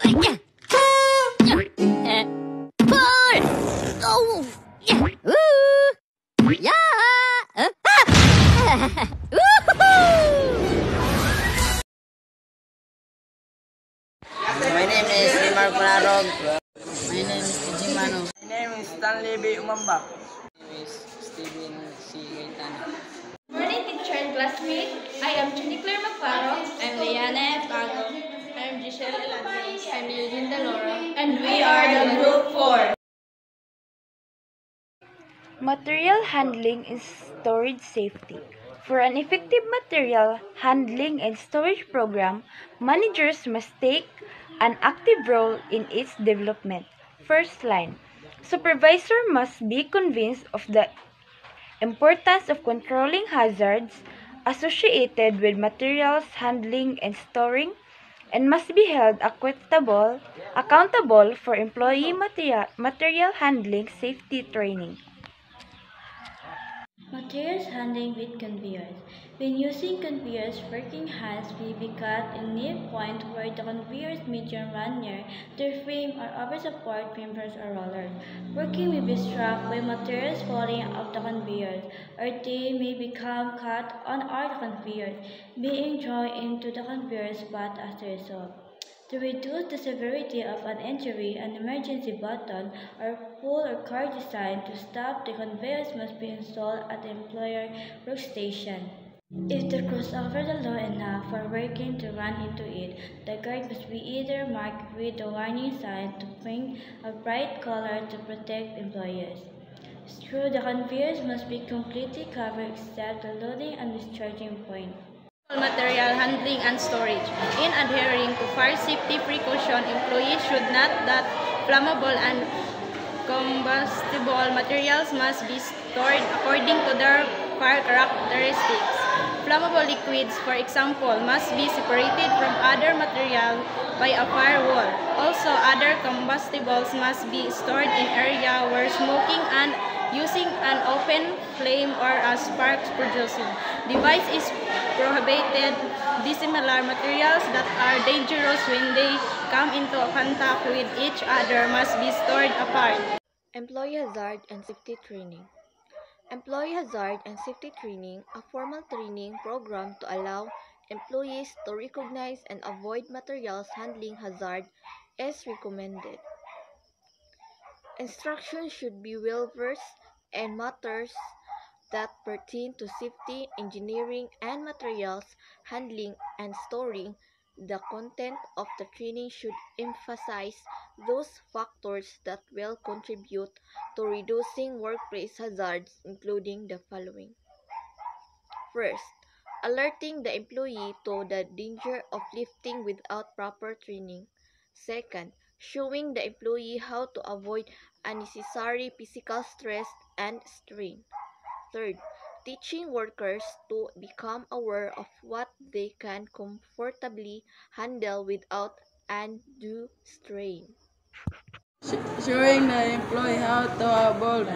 Pull! Oh! Woo! Yeah! My name is Limar Clarog. My name is Tijimano. My name is Stanley B. Umamba. My name is Steven C. Gaetano. Morning, teacher and classmates. I am Chunicler Maclaro. I'm Leanna Pago. I'm Giselle Eladri. I'm Eugene Deloro. And we are the Group 4. Material handling and storage safety. For an effective material handling and storage program, managers must take an active role in its development. First line. Supervisor must be convinced of the importance of controlling hazards associated with materials handling and storing, and must be held accountable for employee material handling safety training. Materials handling with conveyors. When using conveyors, working hands may be cut and near point where the conveyor's median run near their frame or over support members or rollers. Working may be struck by materials falling off the conveyors, or they may become cut on the conveyors, being drawn into the conveyor's path as a result. To reduce the severity of an injury, an emergency button or pull or cord designed to stop the conveyors must be installed at the employer workstation. If they cross over the law enough for working to run into it, the guard must be either marked with a warning sign to bring a bright color to protect employees. Through the conveyors must be completely covered except the loading and discharging point. Material handling and storage. In adhering to fire safety precaution, employees should not that flammable and combustible materials must be stored according to their fire characteristics. Flammable liquids, for example, must be separated from other material by a firewall. Also, other combustibles must be stored in area where smoking and using an open flame or a sparks producing device is prohibited. Dissimilar materials that are dangerous when they come into contact with each other must be stored apart. Employee hazard and safety training. Employee hazard and safety training, a formal training program to allow employees to recognize and avoid materials handling hazard, is recommended. Instruction should be well-versed in matters that pertain to safety, engineering, and materials handling and storing. The content of the training should emphasize those factors that will contribute to reducing workplace hazards, including the following. First, alerting the employee to the danger of lifting without proper training. Second, showing the employee how to avoid unnecessary physical stress and strain. Third, teaching workers to become aware of what they can comfortably handle without undue strain. Showing the employee how to avoid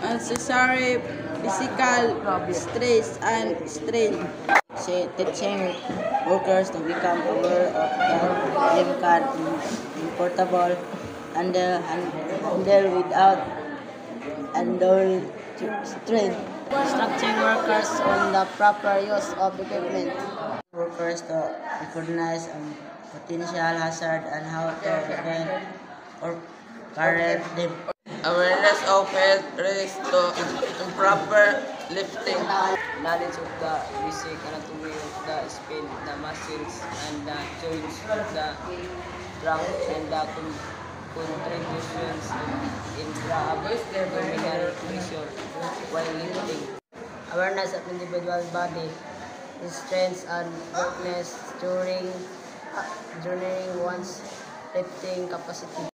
unnecessary physical stress and strain. Teaching workers to become aware of that they can comfortable handle without undue strain. Instructing workers on the proper use of equipment. Workers to recognize potential hazard and how to prevent or correct them. Awareness of health risks to improper lifting. Knowledge of the basic anatomy of the spine, the muscles, and the joints of the trunk, and the contributions in the abdominal pressure while lifting. Awareness of individual body strengths and weakness during one's lifting capacity.